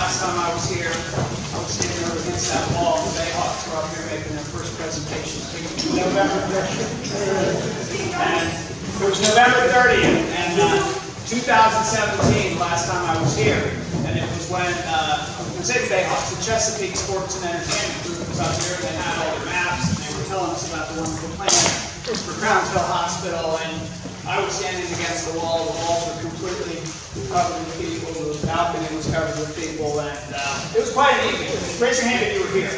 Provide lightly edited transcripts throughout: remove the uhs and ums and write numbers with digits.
Last time I was here, I was standing over against that wall. The Bayhawks were up here making their first presentation. November 30th. And it was November 30th, and 2017, last time I was here. And it was when the Bayhawks, the Chesapeake Sports and Entertainment Group was up here. They had all their maps, and they were telling us about the wonderful plan for Crownsville Hospital. And I was standing against the wall. The walls were completely covered with people. The balcony was covered with people, and it was quite an evening. Raise your hand if you were here.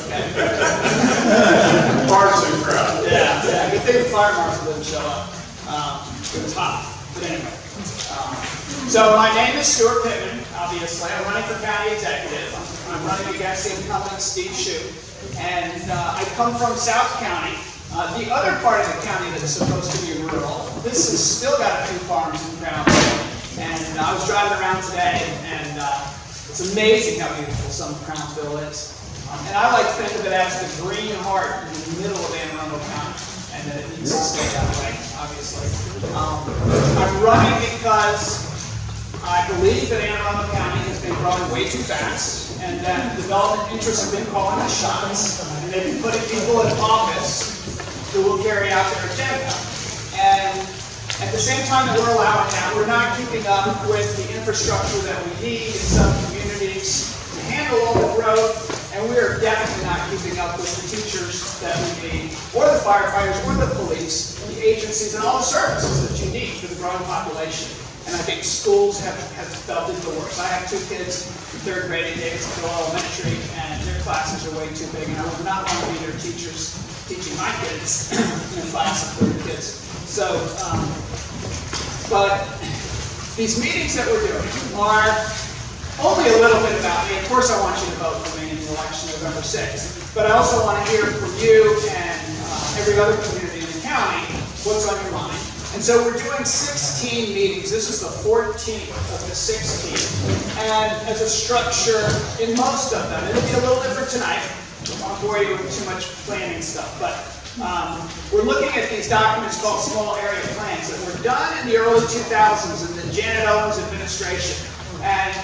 Okay. Partisan crowd. Yeah. Good thing the fire marshal didn't show up. It was hot. But anyway. So my name is Steuart Pittman, obviously. I'm running for county executive. I'm running against the incumbent Steve Shue. And I come from South County. The other part of the county that's supposed to be rural, this has still got a few farms in Crownsville. And I was driving around today, and it's amazing how beautiful some of Crownsville is. And I like to think of it as the green heart in the middle of Anne Arundel County, and that it needs to stay that way, obviously. I'm running because I believe that Anne Arundel County has been growing way too fast, and that development interests have been calling the shots, and they've been putting people in office who will carry out their agenda. And at the same time that we're allowing that, we're not keeping up with the infrastructure that we need in some communities to handle all the growth, and we are definitely not keeping up with the teachers that we need, or the firefighters, or the police, the agencies, and all the services that you need for the growing population. And I think schools have felt it the worst. I have two kids in third grade at Davidsonville Elementary, and their classes are way too big, and I would not want to be their teachers teaching my kids in a class of 30 kids. So, but these meetings that we're doing are only a little bit about me. Of course, I want you to vote for me in the election November 6th, but I also want to hear from you and every other community in the county what's on your mind. And so we're doing 16 meetings. This is the 14th of the 16. And as a structure, in most of them, it'll be a little different tonight. I won't bore you with too much planning stuff, but we're looking at these documents called small area plans that were done in the early 2000s in the Janet Owens administration. And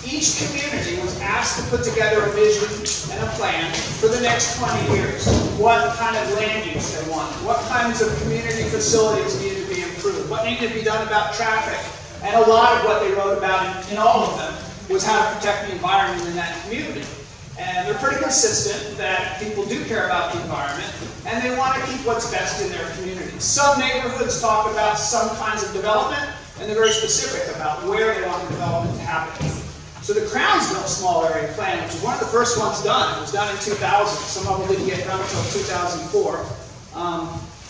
each community was asked to put together a vision and a plan for the next 20 years. What kind of land use they wanted, what kinds of community facilities needed to be improved, what needed to be done about traffic. And a lot of what they wrote about in all of them was how to protect the environment in that community. And they're pretty consistent that people do care about the environment, and they want to keep what's best in their community. Some neighborhoods talk about some kinds of development, and they're very specific about where they want the development to happen. So the Crownsville Small Area Plan, which is one of the first ones done, it was done in 2000. Some of them didn't get done until 2004,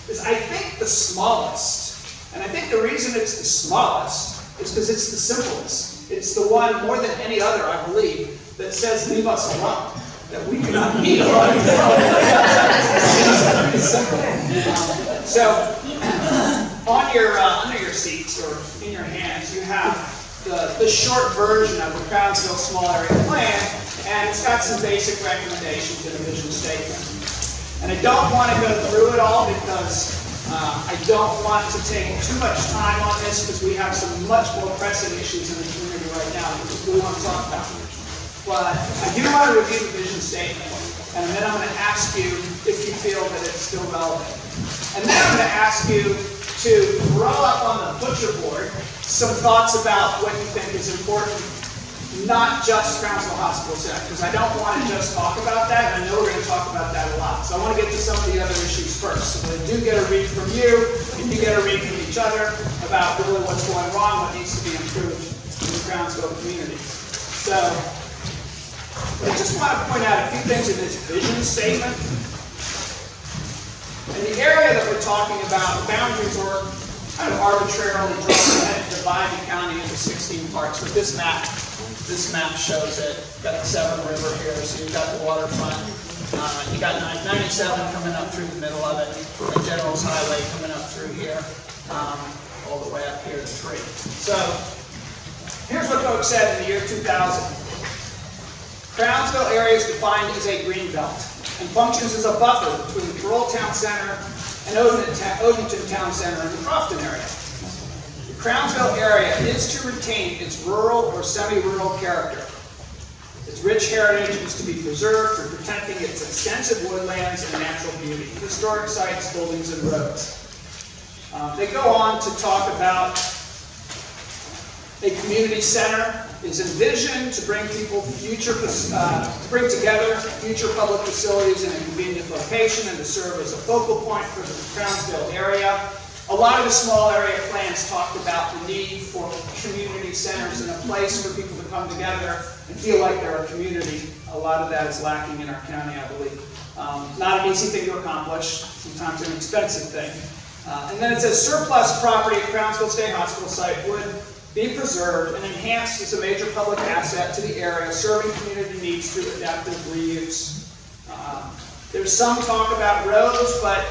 is I think the smallest. And I think the reason it's the smallest is because it's the simplest. It's the one, more than any other, I believe, that says leave us alone, that we do not need a lot of development. So under your seats or in your hands, you have the short version of the Crownsville Small Area Plan, and it's got some basic recommendations in a vision statement. And I don't want to go through it all because I don't want to take too much time on this because we have some much more pressing issues in the community right now that we want to talk about. But I do want to review the vision statement, and then I'm going to ask you if you feel that it's still relevant. And then I'm going to ask you to throw up on the butcher board some thoughts about what you think is important, not just Crownsville Hospital Center, because I don't want to just talk about that, and I know we're going to talk about that a lot. So I want to get to some of the other issues first. So I do get a read from you, and you get a read from each other about really what's going wrong, what needs to be improved in the Crownsville community. So I just want to point out a few things in this vision statement. In the area that we're talking about, the boundaries were kind of arbitrarily drawn and divide the county into 16 parts. But this map shows it. Got the Severn River here, so you've got the waterfront. You got 97 coming up through the middle of it, and General's Highway coming up through here, all the way up here to 3. So here's what folks said in the year 2000. Crownsville area is defined as a green belt and functions as a buffer between Parole Town Center and Odenton Town Center in the Crofton area. The Crownsville area is to retain its rural or semi-rural character. Its rich heritage is to be preserved through protecting its extensive woodlands and natural beauty, historic sites, buildings, and roads. They go on to talk about a community center is envisioned to bring people bring together future public facilities in a convenient location and to serve as a focal point for the Crownsville area. A lot of the small area plans talked about the need for community centers and a place for people to come together and feel like they're a community. A lot of that is lacking in our county, I believe. Not an easy thing to accomplish, sometimes an expensive thing. And then it says surplus property at Crownsville State Hospital site would be preserved and enhanced as a major public asset to the area, serving community needs through adaptive reuse. There's some talk about roads, but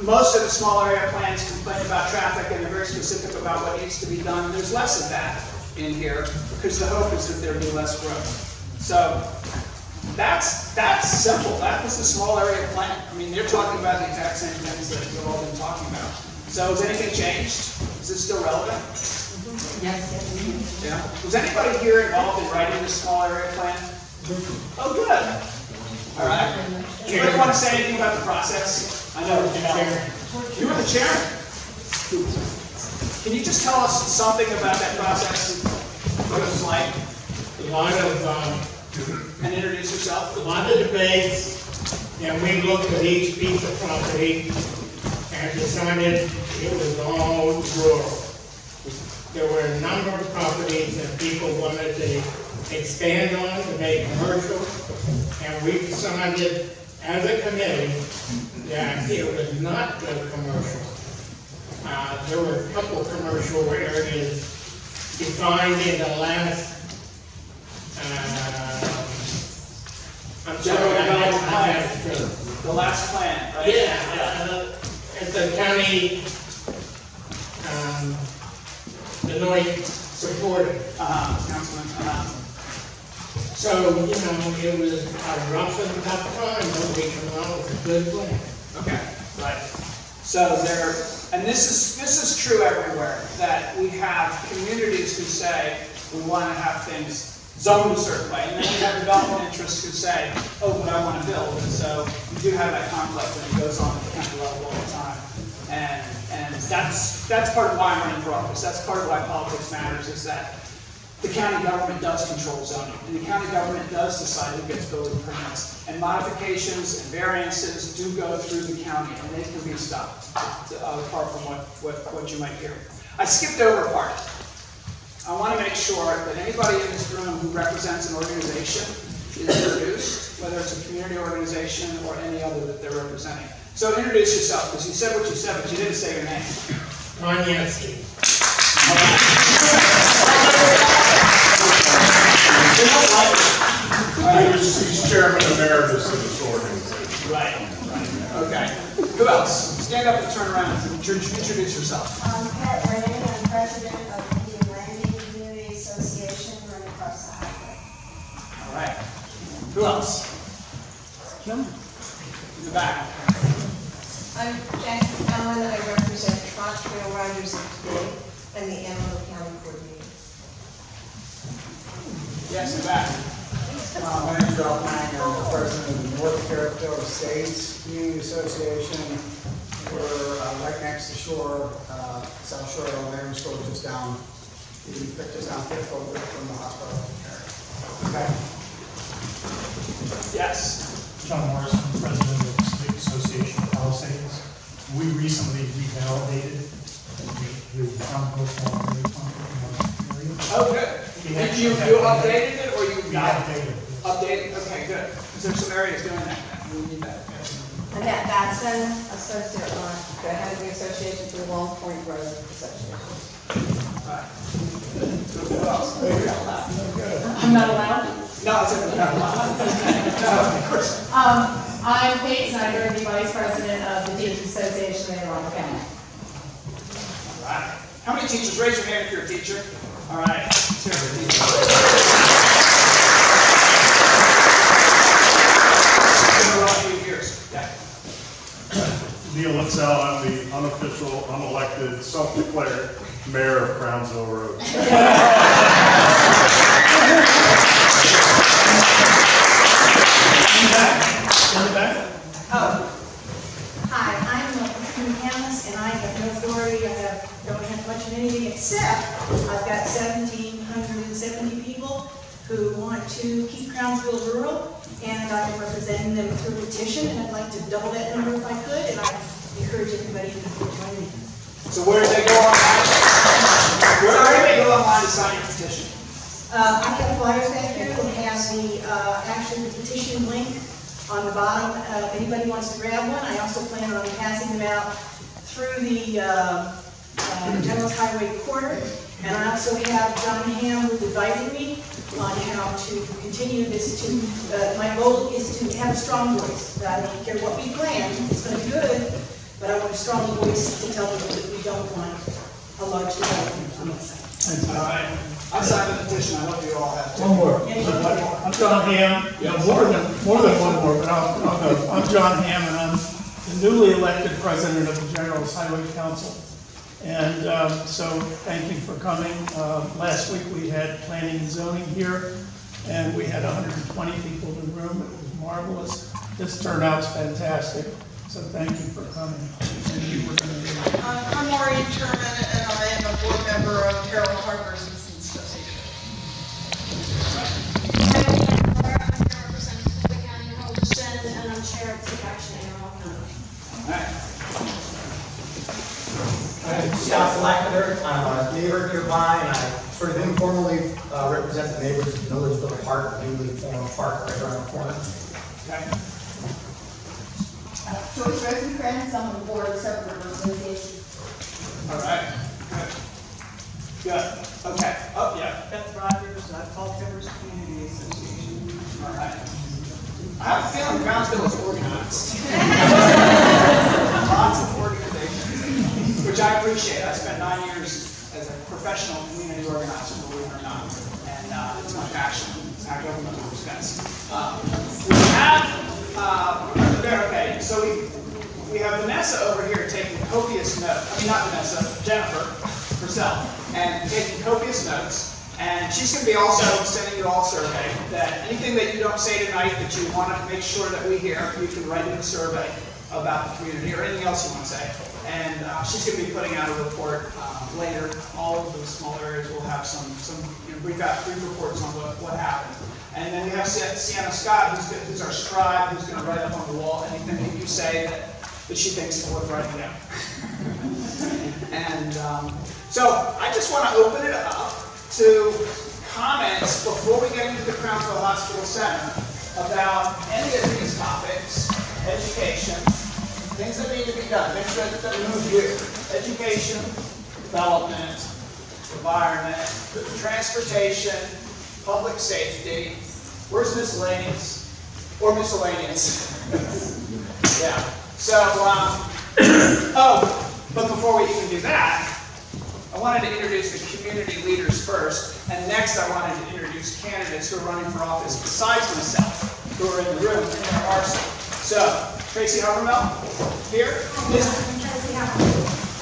most of the small area plans complain about traffic and they're very specific about what needs to be done. There's less of that in here because the hope is that there'll be less growth. So that's simple. That was the small area plan. I mean, they're talking about the exact same things that we've all been talking about. So has anything changed? Is it still relevant? Yes. Yeah. Was anybody here involved in writing this small area plan? Oh, good. All right. Anybody want to say anything about the process? I know. You were the chairman. Can you just tell us something about that process? What it was like? And introduce yourself. A lot of debates, and we looked at each piece of property and decided it was all rural. There were a number of properties that people wanted to expand on to make commercial, and we decided as a committee that it would not go commercial. There were a couple of commercial areas defined in the last The last plan, right? Yeah, at the county, Benoit supported. Councilman. So, you know, it was a rough and tough time, but we came out with a good plan. Okay, right. So and this is true everywhere, that we have communities who say we want to have things zoned a certain way, and then you have development interests who say, oh, but I want to build, and so you do have that conflict, and it goes on at the county level all the time. And that's part of why I'm running for office. That's part of why politics matters, is that the county government does control zoning, and the county government does decide who gets building permits. And modifications and variances do go through the county, and they can be stopped, apart from what you might hear. I skipped over a part. I want to make sure that anybody in this room who represents an organization is introduced, whether it's a community organization or any other that they're representing. So introduce yourself, because you said what you said, but you didn't say your name. Konyansky. All right. He's chairman emeritus of this organization. Right. Okay. Who else? Stand up and turn around and introduce yourself. Pat Rennie, I'm president of the Landing Community Association right across the highway. All right. Who else? In the back. I'm Jackie Allen. I represent Crownsville Riders of Today and the Amarillo County Coordinator. Yes, in the back. My name is Ralph Lang. I'm the president of the North Fairfield Estates Community Association. We're right next to shore, South Shore Elementary School, just down 5th over from the hospital area. Okay. Yes. John Morrison, president of the Civic Association of Palisades. We recently revalidated the town postal area. Oh, good. Did you updated it, or you got updated? Updated? Okay, good. Because there's some areas doing that. We need that. Annette Batson, associate, the head of the association for Long Point Road Association. All right. Who else? I'm not allowed? No, it's not allowed. No, of course. I'm Kate Snyder, the Vice President of the Teachers Association in Amarillo County. All right. How many teachers? Raise your hand if you're a teacher. All right. Neil Litzell, I'm the unofficial, unelected, self-declared mayor of Crownsville Road. Hi, I'm Kim Hamlis, and I have no authority, don't have much of anything, except I've got 1,770 people who want to keep Crownsville rural, and I'm representing them through a petition, and I'd like to double that number if I could, and I encourage everybody to join me. So where do they go online? Where do they go online to sign your petition? I have flyers back here that have actually the petition link on the bottom. If anybody wants to grab one, I also plan on passing them out through the General Highway Quarter. And I also have John Hamm who's advising me on how to continue this my goal is to have a strong voice. I don't care what we plan, it's going to be good, but I want a strong voice to tell people that we don't want a large development on that side. All right. I signed the petition. I hope you all have to. One more. Yeah, you can. I'm John Hamm, more than one more, but I'll go. I'm John Hamm, and I'm the newly elected president of the General Highway Council. And so thank you for coming. Last week we had planning and zoning here, and we had 120 people in the room. It was marvelous. This turnout's fantastic, so thank you for coming. And you were going to do. I'm Maureen Sherman, and I am a board member of Harold Harbor Citizens Association. I'm here representing the county of Holdesham, and I'm chair of the action in Earl County. I'm Scott Blackadder. I'm a neighbor nearby, and I sort of informally represent the neighbors of Milledgeville Park, a newly formed park right around the corner. Okay. Joyce Rosencrantz, I'm on the board of Separate Association. All right. Good. Okay. Oh, yeah. Beth Rogers, Fall Timbers Community Association. All right. I have a feeling Crownsville is organized. Lots of organizations, which I appreciate. I spent 9 years as a professional community organizer, believe it or not, and it's my passion. It's not government expense. We have okay. So we have Vanessa over here taking copious notes. I mean, not Vanessa, Jennifer herself, and taking copious notes. And she's going to be also sending you all a survey that anything that you don't say tonight that you want to make sure that we hear, you can write in the survey about the community or anything else you want to say. And she's going to be putting out a report later. All of those small areas will have some brief reports on what happened. And then we have Sienna Scott, who's our scribe, who's going to write up on the wall anything that you say that she thinks is worth writing down. And so I just want to open it up to comments before we get into the Crownsville Hospital Center about any of these topics: education, things that need to be done, things that move you, education, development, environment, transportation, public safety. Where's miscellaneous? Or miscellaneous? Yeah. So, but before we even do that, I wanted to introduce the community leaders first, and next I wanted to introduce candidates who are running for office besides myself, who are in the room, and there are some. So, Tracy Havermel, here. I'm Tracy Howard,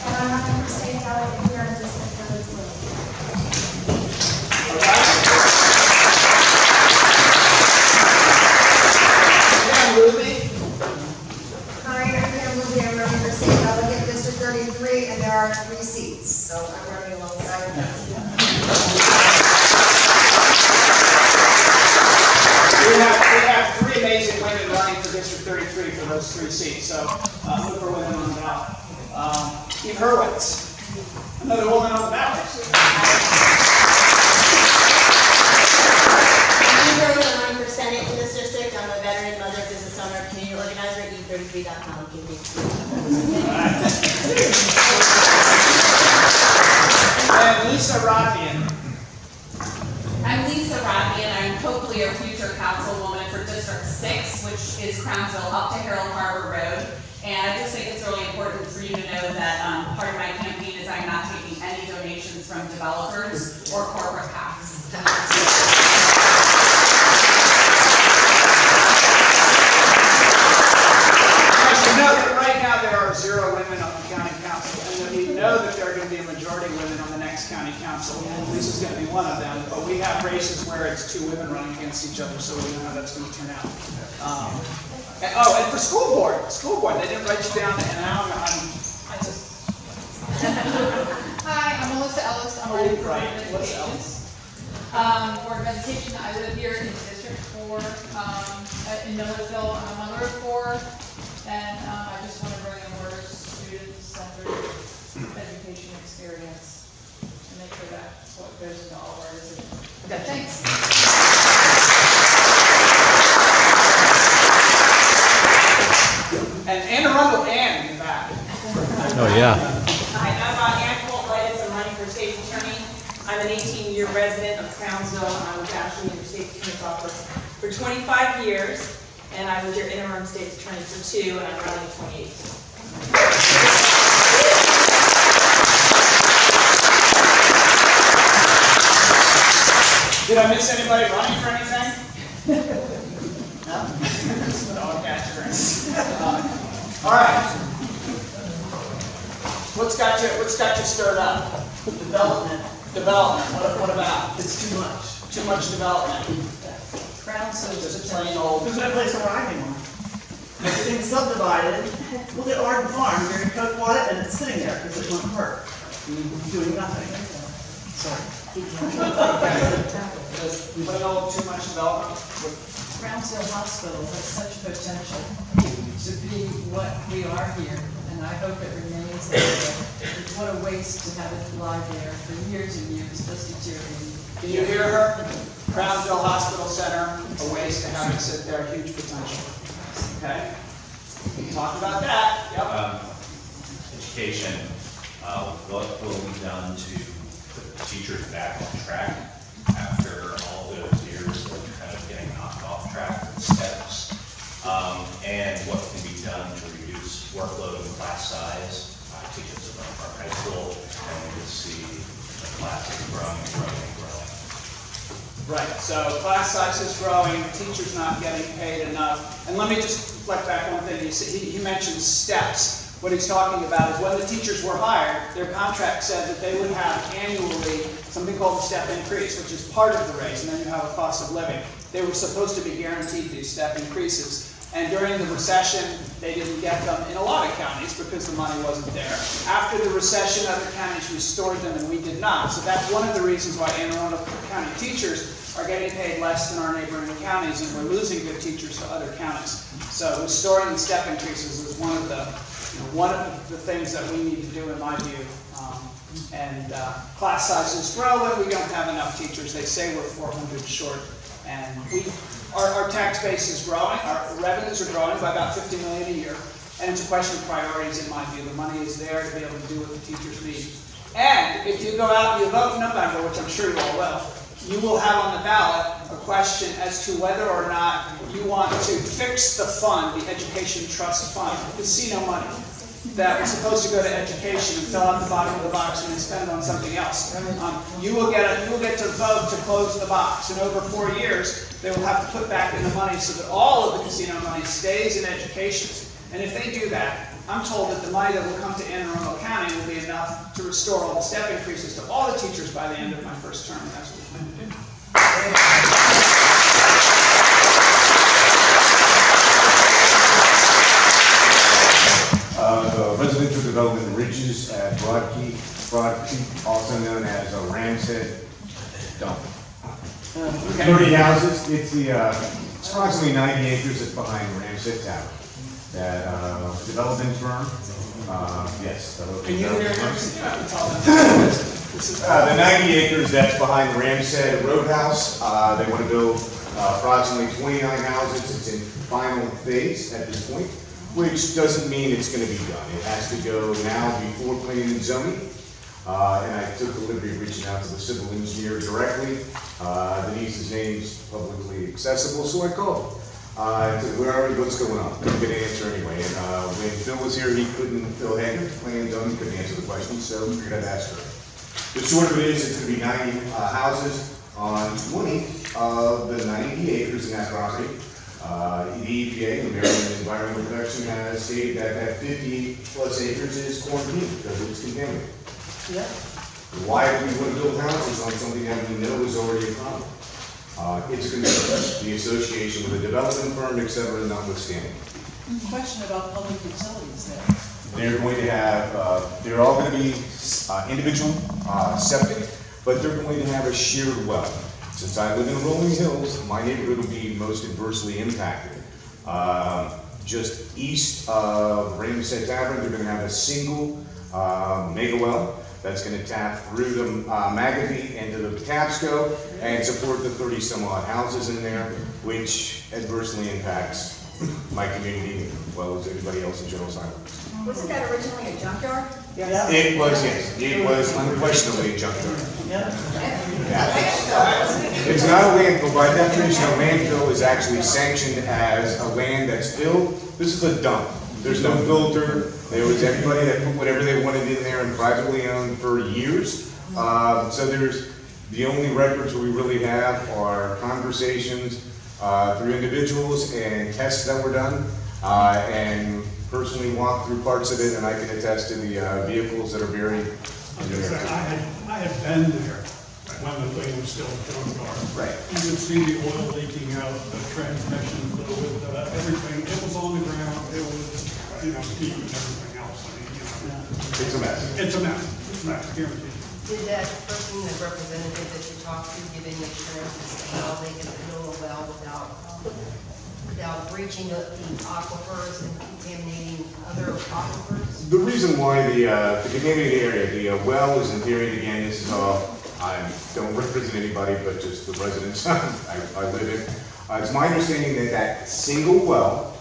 and I'm not going to stay out here in District 33. Ruby. Hi, I'm Pam Ruby, I'm running for state delegate District 33, and there are 3 seats, so I'm running alongside of them. We have 3 amazing women running for District 33 for those 3 seats, so look for women on the ballot. Eve Hurwitz, another woman on the ballot. I'm running for Senate in this district. I'm a veteran, mother, business owner, community organizer at E33.com. And Lisa Rodnian. I'm Lisa Rodney, and I'm hopefully a future councilwoman for District 6, which is Crownsville up to Harold Harbor Road. And I just think it's really important for you to know that part of my campaign is I'm not taking any donations from developers or corporate PACs. Note that right now there are 0 county council, and that we know that there are going to be a majority of women on the next county council. This is going to be one of them, but we have races where it's 2 women running against each other, so we know how that's going to turn out. And for school board, they didn't write you down, and now Hi, I'm Melissa Ellis. I'm running for Board of Education. Board of Education, I live here in District 4 in Millersville. I'm a mother of 4, and I just want to bring a more student-centered education experience and make sure that's what goes into all of our decisions. Okay, thanks. And Anne Arundel Ann in the back. Oh, yeah. Hi, I'm Ann Coltlitis. I'm running for State's Attorney. I'm an 18-year resident of Crownsville, and I was actually in the State's Attorney's office for 25 years, and I was your interim State's Attorney for 2, and I'm running 28. Did I miss anybody running for anything? No? Dog catcher. All right. What's got you stirred up? Development. What about? It's too much. Too much development. Crownsville Just plain old. There's no place where I anymore. Everything's subdivided. Look at Arden Farm. You're in Coke Water, and it's sitting there because it won't hurt. Doing nothing. Sorry. Just plain old too much development. Crownsville Hospital has such potential to be what we are here, and I hope it remains that way. What a waste to have it lie there for years and years, just deteriorating. Can you hear her? Crownsville Hospital Center, a waste to have it sit there, huge potential. Okay? We can talk about that. Yep. Education, what will be done to put teachers back on track after all those years of kind of getting knocked off track with steps? And what can be done to reduce workload and class size? I teach at the Park High School, and we can see the classes growing and growing and growing. Right, so class size is growing, teachers not getting paid enough. And let me just reflect back one thing. He mentioned steps. What he's talking about is when the teachers were hired, their contract said that they would have annually something called the step increase, which is part of the raise, and then you have a cost of living. They were supposed to be guaranteed these step increases. And during the recession, they didn't get them in a lot of counties because the money wasn't there. After the recession, other counties restored them and we did not. So that's one of the reasons why Anne Arundel County teachers are getting paid less than our neighboring counties, and we're losing good teachers to other counties. So restoring the step increases is one of the things that we need to do, in my view. Class sizes grow and we don't have enough teachers. They say we're 400 short, and our tax base is growing. Our revenues are growing by about $50 million a year, and it's a question of priorities, in my view. The money is there to be able to do what the teachers need. And if you go out and you vote in November, which I'm sure you all will, you will have on the ballot a question as to whether or not you want to fix the fund, the education trust fund, casino money that was supposed to go to education and fill out the bottom of the box and then spend it on something else. You will get to vote to close the box, and over 4 years they will have to put back in the money so that all of the casino money stays in education. And if they do that, I'm told that the money that will come to Anne Arundel County will be enough to restore all the step increases to all the teachers by the end of my first term. That's what we plan to do. The residential development Ridges at Broad Creek, also known as a Ramshead Dump. 30 houses. It's approximately 90 acres that's behind Ramshead Tower. That development firm, yes. Can you hear The 90 acres that's behind Ramshead Roadhouse. They want to build approximately 29 houses. It's in final phase at this point, which doesn't mean it's going to be done. It has to go now before planning and zoning. And I took the liberty of reaching out to the civil engineer directly. Denise's name's publicly accessible, so I called him. I said, what's going on? Couldn't get an answer anyway. And when Phil was here, Phil Hager, planning and zoning, couldn't answer the question, so we figured I'd ask her. The short of it is, it's going to be 90 houses on 20 of the 90 acres in that property. The EPA, the Maryland Environmental Protection, has stated that that 50+ acres is quarantined because it's contaminated. Yeah. Why do we want to build houses on something that we know is already a problem? It's a concern. The association with the development firm, et cetera, notwithstanding. Question about public utilities there. They're going to have, they're all going to be individual septic, but they're going to have a shared well. Since I live in Rolling Hills, my neighborhood will be most adversely impacted. Just east of Ramsey Tavern, they're going to have a single mega well that's going to tap through the McAfee into the Patapsco and support the 30-some-odd houses in there, which adversely impacts my community as well as everybody else in General Silence. Wasn't that originally a junkyard? Yeah. It was, yes. It was unquestionably a junkyard. Yeah. It's not a landfill. By definition, a landfill is actually sanctioned as a land that's filled. This is a dump. There's no filter. There was everybody that put whatever they wanted in there and privately owned for years. So there's the only records we really have are conversations through individuals and tests that were done, and personally walked through parts of it, and I can attest to the vehicles that are buried in there. I had been there when the thing was still a junkyard. Right. You would see the oil leaking out, the transmission fluid, everything. It was on the ground. It was, heat and everything else. I mean, It's a mess. It's a mess. It's a mess, guaranteed. Did that person, the representative that you talked to, give any assurances how they can build a well without breaching the aquifers and contaminating other aquifers? The reason why the contaminated area, the well is in theory, again, this is all, I don't represent anybody, but just the residents I live in. It's my understanding that that single well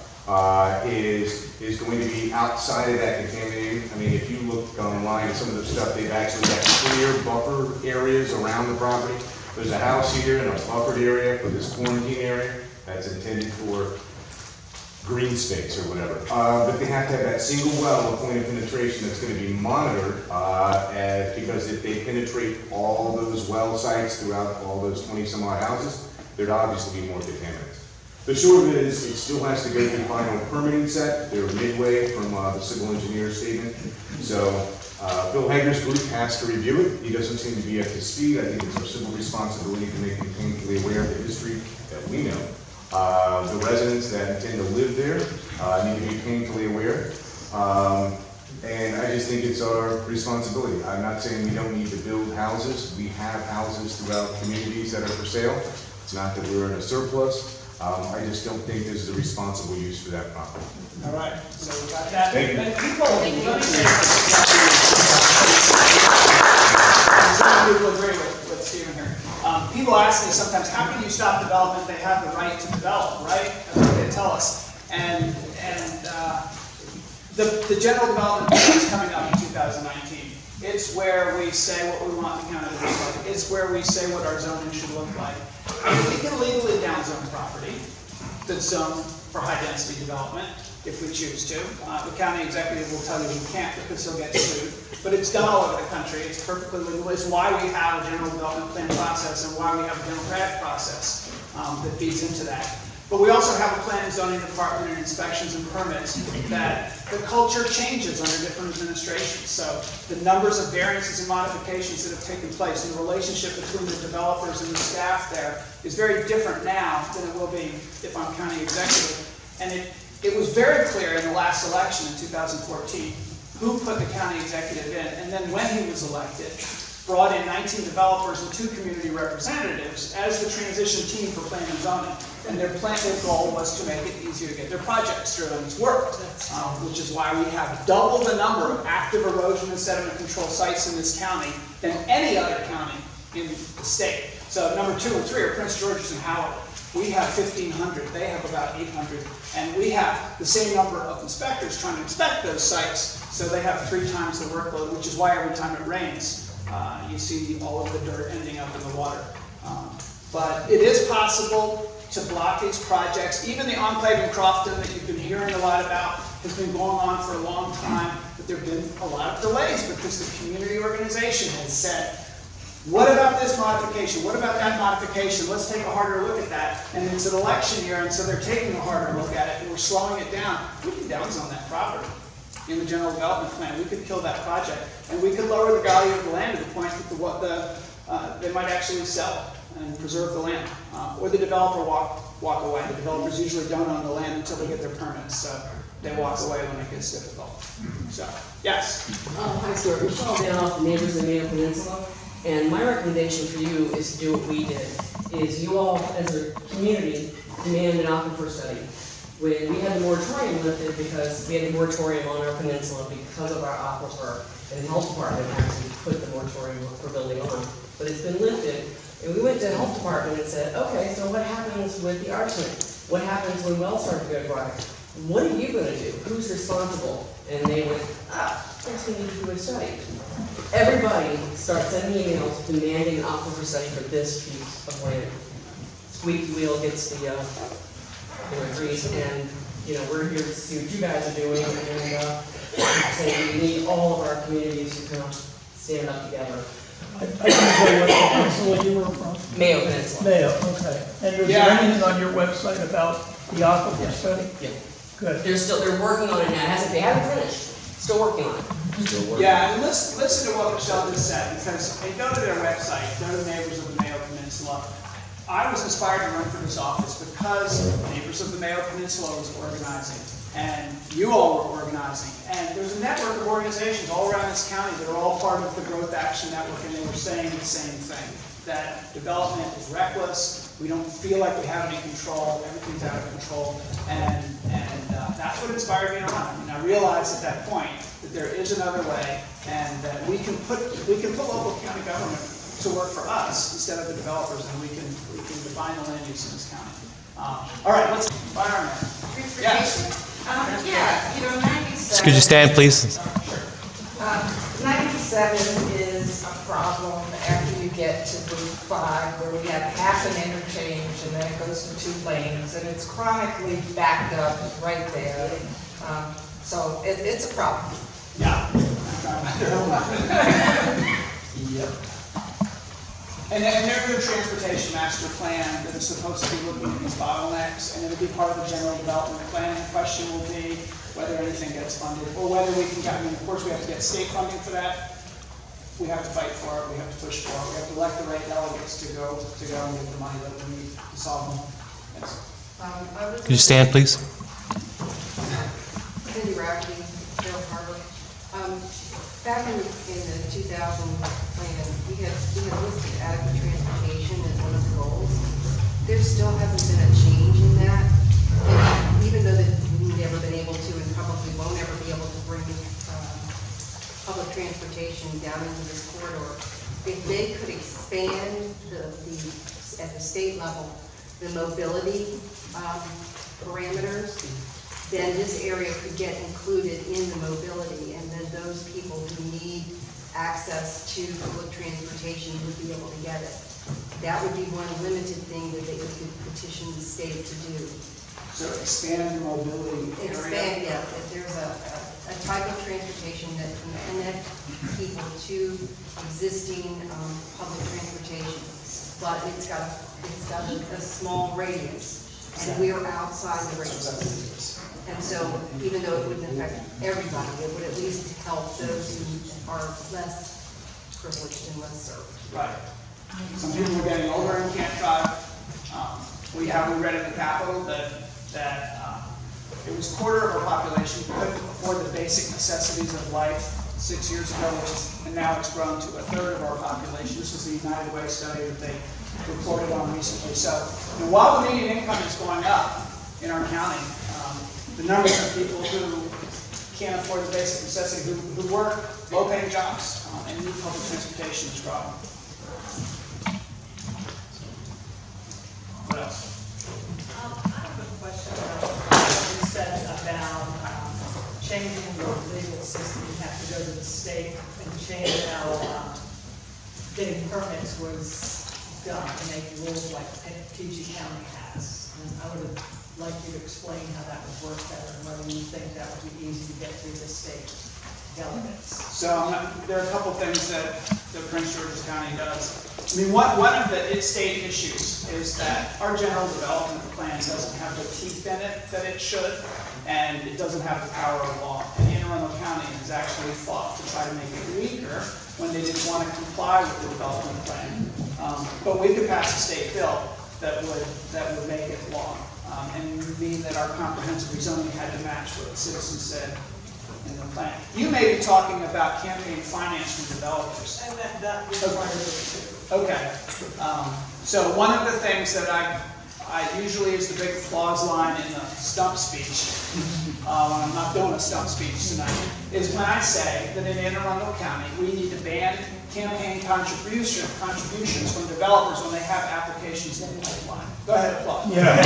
is going to be outside of that contaminated. I mean, if you look online at some of the stuff, they've actually got clear buffer areas around the property. There's a house here and a buffered area for this quarantine area that's intended for green space or whatever. But they have to have that single well, a point of penetration that's going to be monitored, because if they penetrate all those well sites throughout all those 20-some-odd houses, there'd obviously be more contaminants. The short of it is, it still has to go through final permitting set. They're midway from the civil engineer's statement. So Bill Hager's group has to review it. He doesn't seem to be up to speed. I think it's our civil responsibility to make them painfully aware of the history that we know. The residents that intend to live there need to be painfully aware. And I just think it's our responsibility. I'm not saying we don't need to build houses. We have houses throughout communities that are for sale. It's not that we're in a surplus. I just don't think this is a responsible use for that property. All right, so we got that. Thank you. And people, let me say some people agree with Stephen here. People ask me sometimes, how can you stop development? They have the right to develop, right? That's what they tell us. And the general development plan is coming up in 2019. It's where we say what we want the county to look like. It's where we say what our zoning should look like. We can legally downzone property that's zoned for high-density development if we choose to. The county executive will tell you we can't because he'll get sued. But it's done all over the country. It's perfectly legal. It's why we have a general development plan process and why we have a democratic process that feeds into that. But we also have a planning, zoning department, and inspections and permits that the culture changes under different administrations. So the numbers of variances and modifications that have taken place and the relationship between the developers and the staff there is very different now than it will be if I'm county executive. And it was very clear in the last election in 2014 who put the county executive in, and then when he was elected, brought in 19 developers and 2 community representatives as the transition team for planning and zoning. And their goal was to make it easier to get their projects through, and it's worked, which is why we have double the number of active erosion and sediment control sites in this county than any other county in the state. So number 2 and 3 are Prince George's and Howard. We have 1,500, they have about 800, and we have the same number of inspectors trying to inspect those sites, so they have 3 times the workload, which is why every time it rains, you see all of the dirt ending up in the water. But it is possible to block these projects. Even the enclave in Crofton that you've been hearing a lot about has been going on for a long time, but there have been a lot of delays because the community organization has said, What about this modification? What about that modification? Let's take a harder look at that. And it's an election year, and so they're taking a harder look at it, and we're slowing it down. We can downzone that property in the general development plan. We could kill that project, and we could lower the value of the land to the point that they might actually sell and preserve the land, or the developer walk away. The developers usually don't own the land until they get their permits, so they walk away when it gets difficult. So, yes. Hi, Steuart. Michelle Danoff, Neighbors in Mayo Peninsula. And my recommendation for you is to do what we did, is you all, as a community, demand an aquifer study. When we had the moratorium lifted, because we had a moratorium on our peninsula because of our aquifer, and the health department actually put the moratorium for building on, but it's been lifted, and we went to the health department and said, okay, so what happens with the arsenic? What happens when wells start to go dry? What are you going to do? Who's responsible? And they went, guess we need to do a study. Everybody starts sending emails demanding an aquifer study for this piece of land. Squeaky wheel gets the grease, and we're here to see what you guys are doing, and say we need all of our communities to kind of stand up together. I can tell you what peninsula you were from. Mayo Peninsula. Mayo, okay. And is there anything on your website about the aquifer study? Yeah. Good. They're working on it now. They haven't finished. Still working on it. Yeah, and listen to what Michelle just said, because they go to their website, go to Neighbors of the Mayo Peninsula. I was inspired to run for this office because Neighbors of the Mayo Peninsula was organizing, and you all were organizing, and there's a network of organizations all around this county that are all part of the Growth Action Network, and they were saying the same thing, that development is reckless, we don't feel like we have any control, everything's out of control, and that's what inspired me to run. I mean, I realized at that point that there is another way, and that we can put local county government to work for us instead of the developers, and we can define the land use in this county. All right, let's environment. Yes. Yeah, 97. Could you stand, please? 97 is a problem after you get to Route 5, where we have half an interchange and then it goes to 2 lanes, and it's chronically backed up right there. So it's a problem. Yeah. Yep. And there's a transportation master plan that is supposed to be looking at these bottlenecks, and it'll be part of the general development plan. The question will be whether anything gets funded, or whether we can get, of course we have to get state funding for that. We have to fight for it, we have to push for it, we have to elect the right delegates to go and get the money that we need to solve them. Yes. Could you stand, please? Cindy Rafferty, Carroll Harbor. Back in the 2000 plan, we had listed adequate transportation as one of the goals. There still hasn't been a change in that. And even though we've never been able to, and probably won't ever be able to bring public transportation down into this corridor, if they could expand at the state level, the mobility parameters, then this area could get included in the mobility, and then those people who need access to public transportation would be able to get it. That would be one limited thing that they could petition the state to do. So expand the mobility area? Expand, yeah. If there's a type of transportation that can connect people to existing public transportation, but it's got a small radius, and we're outside the radius. And so, even though it wouldn't affect everybody, it would at least help those who are less privileged and less served. Right. Some people are getting older and can't drive. We read in the Capitol that it was a quarter of our population couldn't afford the basic necessities of life 6 years ago, and now it's grown to a third of our population. This was the United Way study that they reported on recently. So, while the median income is going up in our county, the numbers of people who can't afford the basic necessity, who work low-paying jobs and need public transportation is growing. What else? I have a question about what you said about changing the legal system. You have to go to the state and change how getting permits was done to make rules like PG County has. And I would like you to explain how that would work better and whether you think that would be easy to get through the state. delegates. So there are a couple things that Prince George's County does. I mean, one of the state issues is that our general development plan doesn't have the teeth in it that it should, and it doesn't have the power of law. And Anne Arundel County has actually fought to try to make it weaker when they didn't want to comply with the development plan. But we could pass a state bill that would make it law, and mean that our comprehensive rezoning had to match what the citizens said in the plan. You may be talking about campaign finance from developers. And that requires it too. Okay. So one of the things that I usually is the big applause line in the stump speech, when I'm not doing a stump speech tonight, is when I say that in Anne Arundel County, we need to ban campaign contributions from developers when they have applications in the pipeline. Go ahead, applaud. Yeah.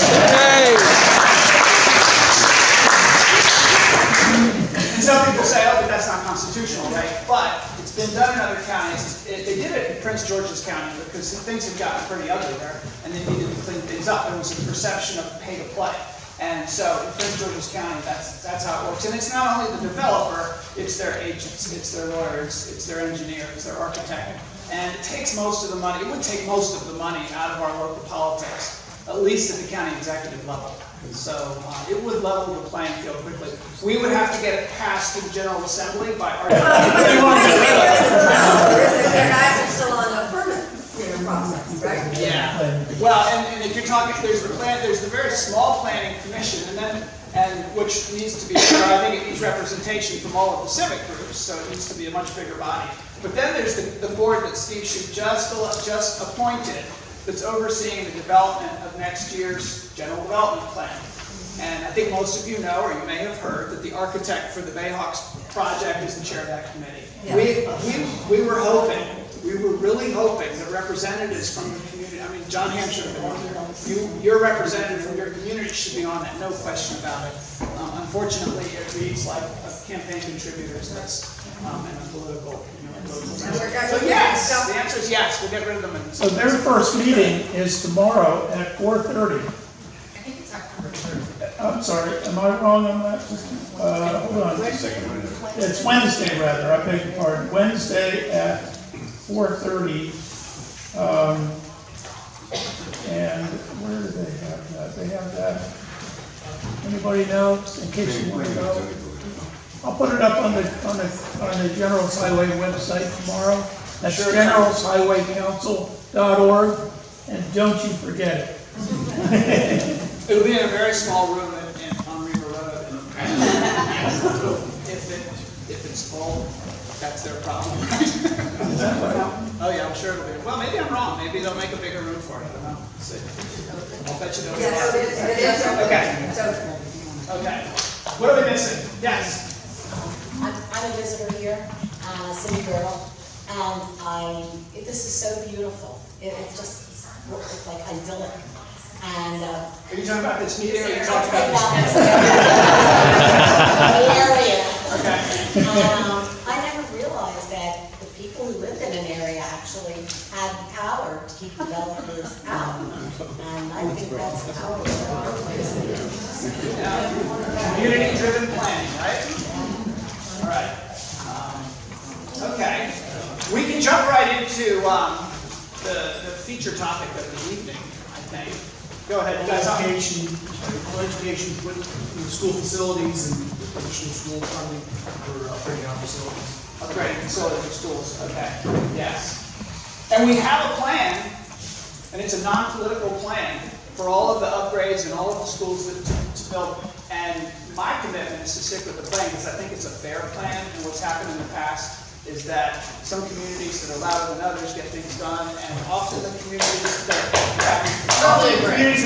And some people say, oh, but that's not constitutional, right? But it's been done in other counties. They did it in Prince George's County because things had gotten pretty ugly there, and they needed to clean things up. There was a perception of pay to play. And so in Prince George's County, that's how it works. And it's not only the developer, it's their agents, it's their lawyers, it's their engineer, it's their architect. And it takes most of the money, it would take most of the money out of our local politics, at least at the county executive level. So it would level the playing field quickly. We would have to get it passed through the General Assembly by our... Their guys are still on the permit process, right? Yeah. Well, and if you're talking, there's the very small planning commission, and which needs to be, I think it needs representation from all of the civic groups, so it needs to be a much bigger body. But then there's the board that Steve Shoup just appointed, that's overseeing the development of next year's general development plan. And I think most of you know, or you may have heard, that the architect for the Bayhawks project is the chair of that committee. Yeah. We were hoping, we were really hoping that representatives from the community, I mean, John Ham should have been on there. Your representative from your community should be on that, no question about it. Unfortunately, it reads like campaign contributors, that's in a political, So yes, the answer is yes, we'll get rid of them. So their first meeting is tomorrow at 4:30. I think it's October 3rd. I'm sorry, am I wrong on that? Hold on. It's Wednesday, rather, I beg your pardon. Wednesday at 4:30. And where do they have that? They have that. Anybody know, in case you want to go? I'll put it up on the General's Highway website tomorrow. That's Sure. generalshighwaycouncil.org, and don't you forget it. It'll be in a very small room on River Road. If it's full, that's their problem. Is that right? Oh yeah, I'm sure it'll be. Well, maybe I'm wrong. Maybe they'll make a bigger room for it. I don't know. We'll see. I'll bet you they'll. Yes, it is. Okay. Okay. What are we missing? Yes. I'm a visitor here, city girl, and this is so beautiful. It's like idyllic. And Are you talking about this meeting, or are you talking about this area? Okay. I never realized that the people who lived in an area actually had the power to keep developers out. And I think that's the power of our place. Community-driven planning, right? All right. Okay. We can jump right into the feature topic of the evening, I think. Go ahead, guys. Education, with school facilities and additional school funding for upgrading our facilities. Upgrading facilities for schools, okay. Yes. And we have a plan, and it's a non-political plan for all of the upgrades and all of the schools to build. And my commitment is to stick with the plan because I think it's a fair plan. And what's happened in the past is that some communities that are louder than others get things done, and often the communities that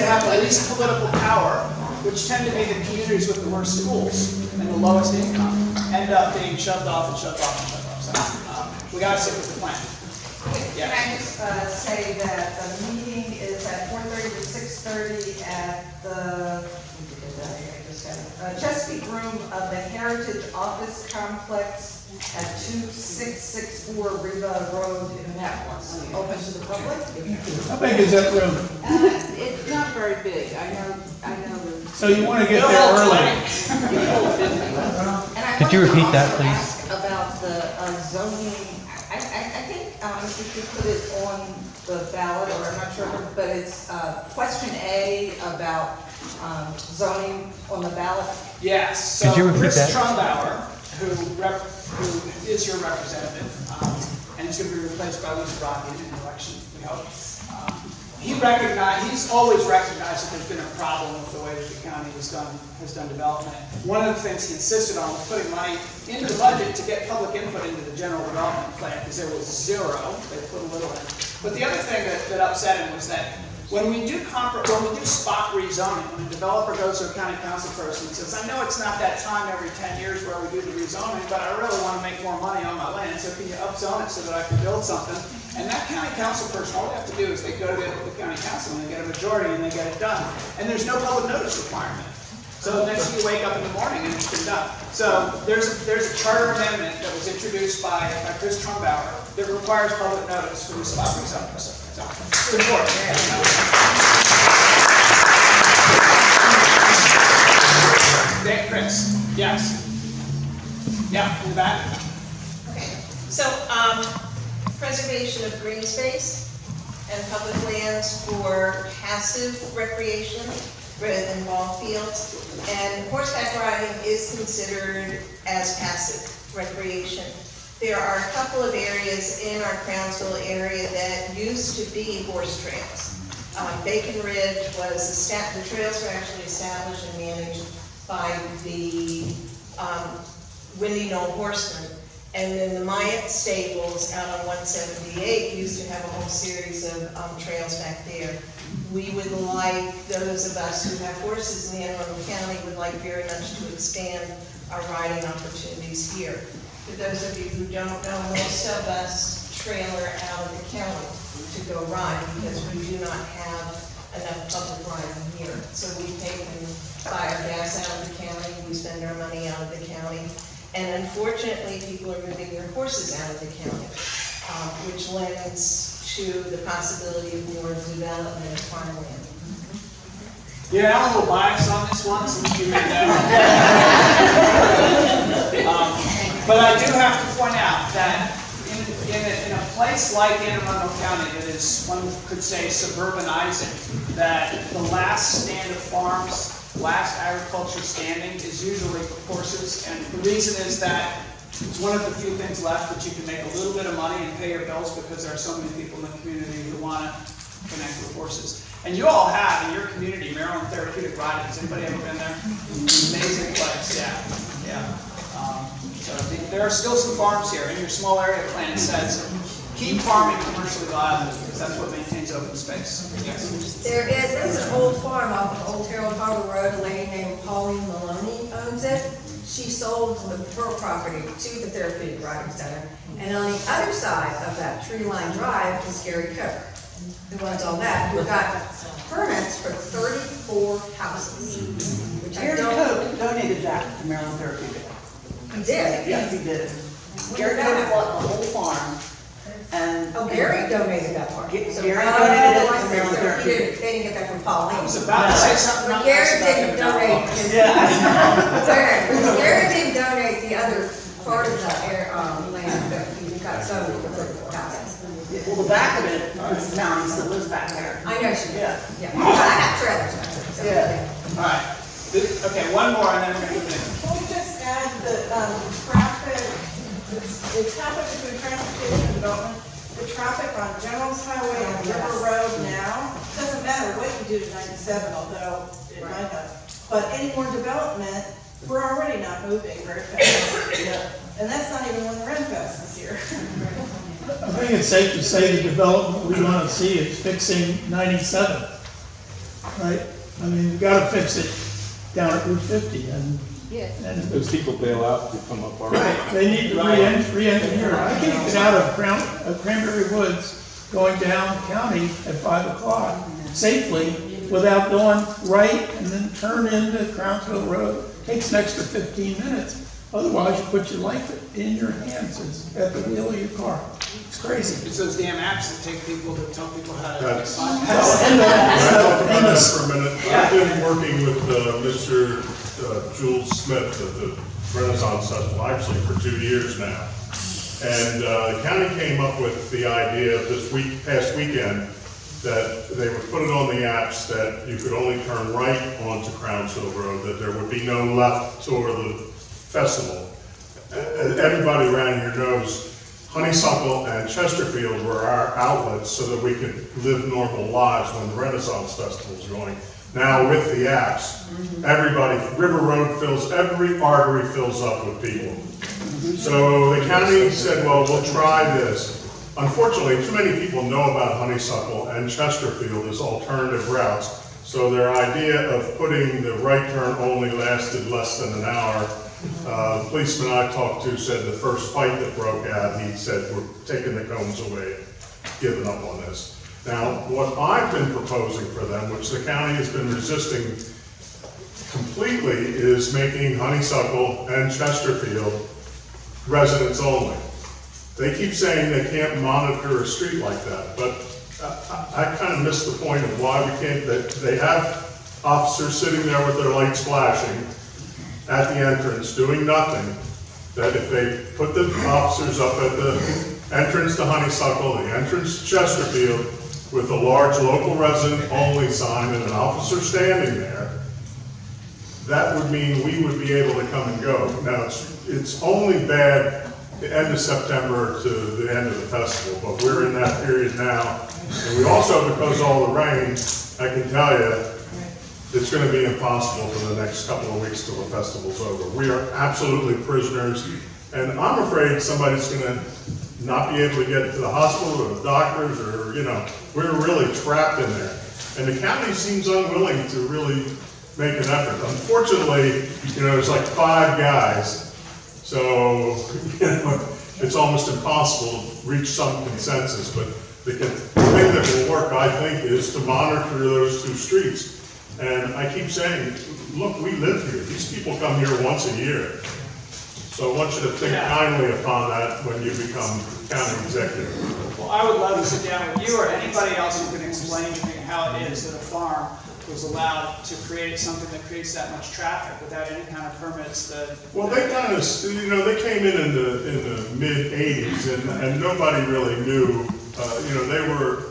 have the least political power, which tend to be the communities with the worst schools and the lowest income, end up being shoved off and shoved off and shoved off. So we got to stick with the plan. Can I just say that the meeting is at 4:30 to 6:30 at the Chesapeake Room of the Heritage Office Complex at 2664 Riva Road in Annapolis. Open to the public. How big is that room? It's not very big. I know. So you want to get there early. Could you repeat that, please? About zoning, I think if you put it on the ballot, or I'm not sure, but it's question A about zoning on the ballot. Yes, so Could you repeat Chris that? Trumbauer, who is your representative, and is going to be replaced by Lisa Rodney in the election, we hope. He's always recognized that there's been a problem with the way that the county has done development. One of the things he insisted on was putting money into the budget to get public input into the general development plan, because there was zero. They put a little in. But the other thing that upset him was that when we do spot rezoning, when a developer goes to a county council person and says, I know it's not that time every 10 years where we do the rezoning, but I really want to make more money on my land, so can you upzone it so that I can build something? And that county council person, all they have to do is they go to the county council and they get a majority and they get it done. And there's no public notice requirement. So next thing you wake up in the morning and it's been done. So there's a charter amendment that was introduced by Chris Trumbauer that requires public notice for the spot rezoning. So it's important. Thank Chris. Yes. Yeah, in the back. So, preservation of green space and public lands for passive recreation rather than ball fields. And horseback riding is considered as passive recreation. There are a couple of areas in our Crownsville area that used to be horse trails. Bacon Ridge was, the trails were actually established and managed by the Windy Knoll Horsemen. And then the Myatt Stables out on 178 used to have a whole series of trails back there. We would like, those of us who have horses in the Anne Arundel County would like very much to expand our riding opportunities here. For those of you who don't know, most of us trailer out of the county to go ride because we do not have enough public riding here. So we pay and buy our gas out of the county, we spend our money out of the county. And unfortunately, people are moving their horses out of the county, which lends to the possibility of more development of farmland. Yeah, I'm a little biased on this one, since you made that. But I do have to point out that in a place like Anne Arundel County that is, one could say, suburbanizing, that the last stand of farms, last agriculture standing is usually for horses, and the reason is that it's one of the few things left that you can make a little bit of money and pay your bills because there are so many people in the community who want to connect with horses. And you all have in your community Maryland Therapeutic Riding. Has anybody ever been there? Amazing place, yeah. So there are still some farms here, and your small area plan says keep farming commercially viable because that's what maintains open space. Yes. There's an old farm off of Old Harold Harbor Road. A lady named Pauline Maloney owns it. She sold her property to the Therapeutic Riding Center. And on the other side of that tree line drive is Gary Cook, who owns all that, who got permits for 34 houses. Which I Gary don't. Cook donated that to Maryland Therapeutic. He did? Yes, he did. Gary Cook bought the whole farm. And Gary donated that part. Gary So donated it to Maryland They Therapeutic. didn't get that from Pauline. I was about to say something But else Gary about didn't that. donate his. It's okay. Gary didn't donate the other part of the land that he got sold for 34 houses. Well, the back of it, now he still lives back there. I know she did. Yeah. I got trailers back there. So Yeah. All right. Okay, one more, and then we're going to move in. Can we just add the traffic, it's traffic between transportation and development, the traffic on General's Highway and River Road now, doesn't matter what you do to 97, although it might have, but any more development, we're already not moving very fast. And that's not even when the Renfest is here. I think it's safe to say the development we want to see is fixing 97, right? I mean, we got to fix it down at Route 50, and Those people bail out to come up our right, they need to re-engineer it. I can't get out of Cranberry Woods going down county at 5 o'clock safely without going right and then turn into Crownsville Road. Takes an extra 15 minutes. Otherwise, you put your life in your hands. It's at the wheel of your car. It's crazy. It's those damn apps that take people to tell people how to That's- bypass. Can I talk about that for a minute? Yeah. I've been working with Mr. Jules Smith at the Renaissance Festival, actually for 2 years now. And the county came up with the idea past weekend, that they would put it on the apps that you could only turn right onto Crownsville Road, that there would be no left toward the festival. Everybody around here knows Honeysuckle and Chesterfield were our outlets so that we could live normal lives when the Renaissance Festival was going. Now with the apps, River Road every artery fills up with people. So the county said, well, we'll try this. Unfortunately, too many people know about Honeysuckle and Chesterfield as alternative routes, so their idea of putting the right turn only lasted less than an hour. The policeman I talked to said the first fight that broke out, he said, we're taking the cones away, giving up on this. Now, what I've been proposing for them, which the county has been resisting completely, is making Honeysuckle and Chesterfield residents only. They keep saying they can't monitor a street like that, but I kind of miss the point of why we can't. They have officers sitting there with their lights flashing at the entrance doing nothing, that if they put the officers up at the entrance to Honeysuckle, the entrance to Chesterfield, with a large local resident only sign and an officer standing there, that would mean we would be able to come and go. Now, it's only bad the end of September to the end of the festival, but we're in that period now. And we also, because of all the rain, I can tell you, it's going to be impossible for the next couple of weeks till the festival's over. We are absolutely prisoners, and I'm afraid somebody's going to not be able to get to the hospital or the doctors, or, we're really trapped in there. And the county seems unwilling to really make an effort. Unfortunately, there's like 5 guys, so, it's almost impossible to reach some consensus, but the thing that will work, I think, is to monitor those 2 streets. And I keep saying, look, we live here. These people come here once a year. So I want you to think kindly upon that when you become county executive. Well, I would love to sit down with you or anybody else who can explain to me how it is that a farm was allowed to create something that creates that much traffic without any kind of permits that... Well, they kind of, they came in the mid-'80s, and nobody really knew, they were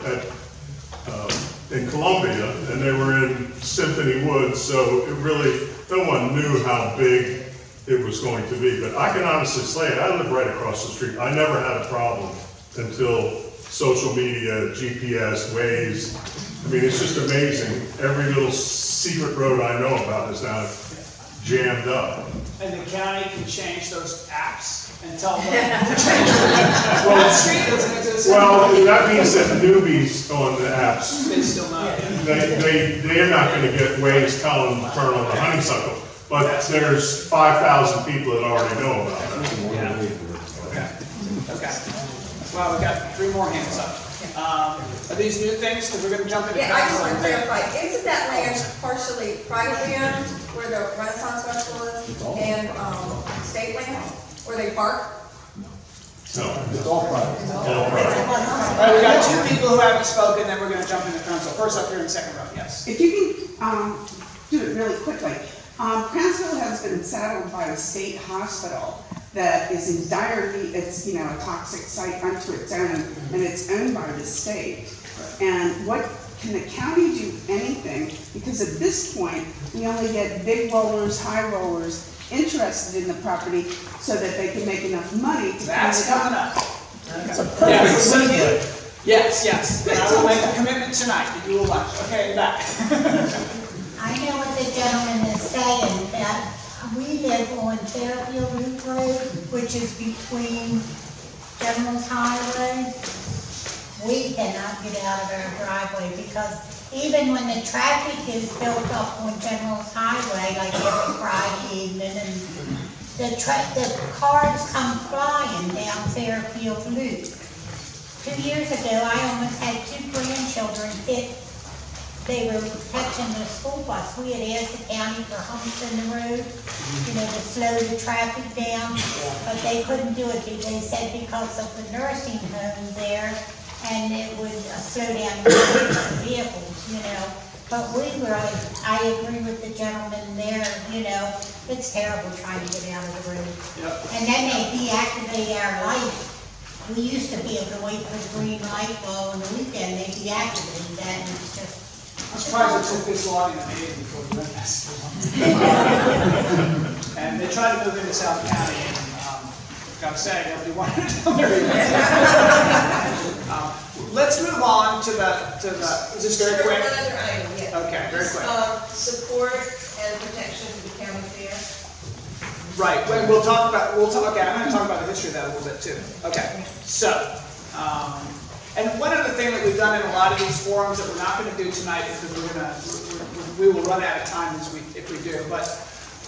in Columbia, and they were in Symphony Woods, so it really, no one knew how big it was going to be. But I can honestly say, I live right across the street. I never had a problem until social media, GPS, Waze. I mean, it's just amazing. Every little secret road I know about is now jammed up. And the county can change those apps and tell them to change that street doesn't exist. Well, that means that newbies on the apps, they still know. They're not going to get Waze telling them to turn on the Honeysuckle. But there's 5,000 people that already know about that. Okay. Well, we've got 3 more hands up. Are these new things? Because we're going to jump into... Yeah, I just want to clarify, isn't that land partially privately owned, where the Renaissance Festival is, and state land, where they park? No, it's all private. All right, we got 2 people who haven't spoken, then we're going to jump into Crownsville. First up here in the second row, yes. If you can do it really quickly. Crownsville has been saddled by a state hospital that is in dire need. It's, a toxic site unto its own, and it's owned by the state. And can the county do anything? Because at this point, we only get big rollers, high rollers interested in the property so that they can make enough money to... That's coming up. It's a perfect Yes. And I will make a commitment tonight that you will watch. Okay, back. I know what the gentleman is saying, that we live on Fairfield Loop Road, which is between General's Highway. We cannot get out of our driveway because even when the traffic is built up on General's Highway, like every Friday evening, and the cars come flying down Fairfield Loop. 2 years ago, I almost had 2 grandchildren hit. They were catching the school bus. We had asked the county for humps in the road, to slow the traffic down, but they couldn't do it. They said because of the nursing home there, and it would slow down the vehicles, But I agree with the gentleman there, it's terrible trying to get out of the road. Yep. And then they deactivate our lights we used to be able to wait for the green light, well, on the weekend, they'd deactivate that, and it's just. I'm surprised it took this long in the meeting before the rent festival. And they tried to move into South County, and gotta say, nobody wanted to come there either. Let's move on to the, is this very quick? One other item, yeah. Okay, very quick. Support and protection for the county fair. Right, okay, I'm gonna talk about the history of that a little bit too. Okay, so, and one other thing that we've done in a lot of these forums that we're not gonna do tonight because we will run out of time if we do, but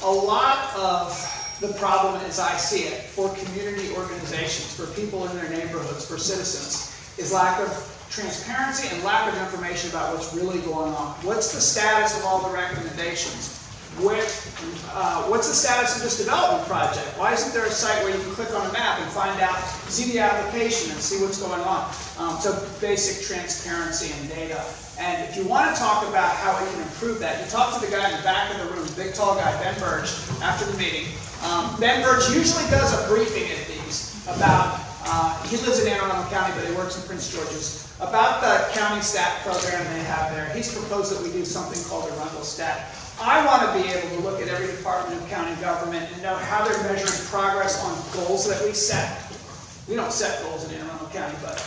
a lot of the problem as I see it for community organizations, for people in their neighborhoods, for citizens, is lack of transparency and lack of information about what's really going on. What's the status of all the recommendations? What's the status of this development project? Why isn't there a site where you can click on a map and find out, see the application and see what's going on? So basic transparency and data. And if you want to talk about how we can improve that, you talk to the guy in the back of the room, the big tall guy, Ben Burge, after the meeting. Ben Burge usually does a briefing at these about, he lives in Anne Arundel County, but he works in Prince George's, about the county stat program they have there. He's proposed that we do something called Arundel Stat. I want to be able to look at every department of county government and know how they're measuring progress on goals that we set. We don't set goals in Anne Arundel County, but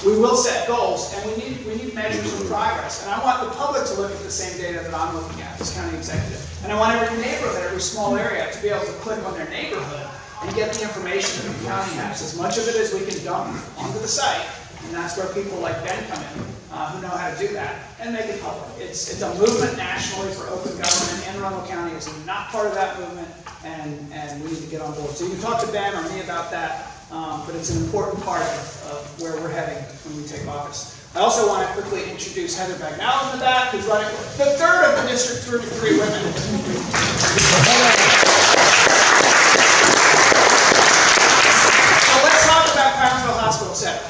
we will set goals, and we need measures of progress. And I want the public to look at the same data that I'm looking at as county executive. And I want every neighborhood, every small area, to be able to click on their neighborhood and get the information that the county has, as much of it as we can dump onto the site. And that's where people like Ben come in, who know how to do that, and make it public. It's a movement nationally for open government. Anne Arundel County is not part of that movement, and we need to get on board. So you can talk to Ben or me about that, but it's an important part of where we're heading when we take office. I also want to quickly introduce Heather Bagnall in the back, who's running the third of the District 33 women. So let's talk about Crownsville Hospital Center.